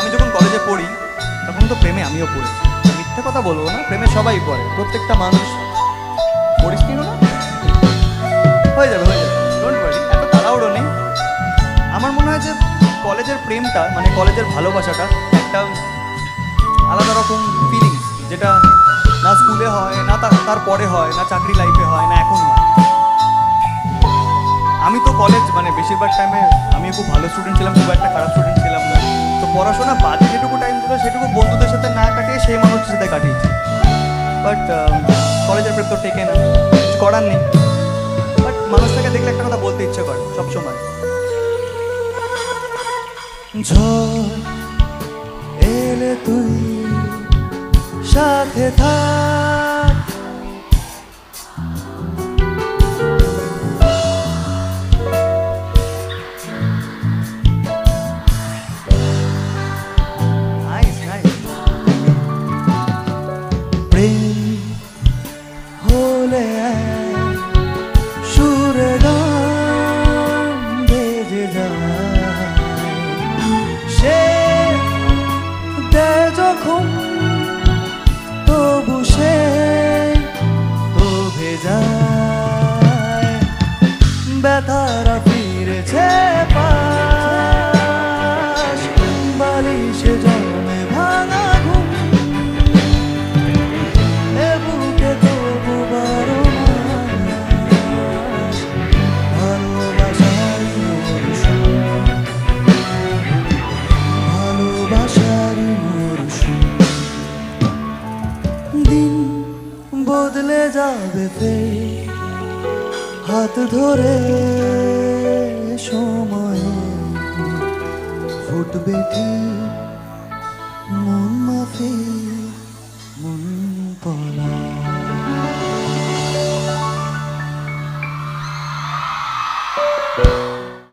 আমি যখন কলেজে পড়ি তখন তো প্রেমে আমিও পড়েছি, মিথ্যে কথা বলবো না, প্রেমে সবাই পড়ে, প্রত্যেকটা মানুষ। পড়িস নি না? হয়ে যাবে হয়ে যাবে, ডোন্ট ওয়ারি, এত তাড়াহুড়ো নেই। আমার মনে হয় যে কলেজের প্রেমটা মানে কলেজের ভালোবাসাটা একটা আলাদা রকম ফিলিংস, যেটা না স্কুলে হয়, না তারপরে হয়, না চাকরি লাইফে হয়, না এখন হয়। আমি তো কলেজ মানে বেশিরভাগ টাইমে আমি খুব ভালো স্টুডেন্ট ছিলাম, খুব একটা খারাপ স্টুডেন্ট ছিলাম না। তো পড়াশোনা বাদে যেটুকু টাইম ছিল সেটুকু বন্ধুদের সাথে না কাটিয়ে সেই মানুষের সাথে কাটিয়েছি। বাট কলেজের প্রেম তো টেকে না, কিছু করার নেই। বাট মানুষটাকে দেখলে একটা কথা বলতে ইচ্ছে করে সবসময়। ঝড় এলে তুই সাথে থাক, নাইস নাইস। প্রেম হলে এক সুরে গান বেজে যায়, সে দেয় যখন তবু সে তো ভেজায়, ব্যথারা ফিরেছে পাশ, বালিশে জমে ভাঙা ঘুম, এ বুকে তবু বারো মাস ভালোবাসারই মরশুম, ভালোবাসারই মরশুম। দিন বদলে যাবে ফের, হাত ধরে সময়ে ফুটবে ঠিক মন মাফি।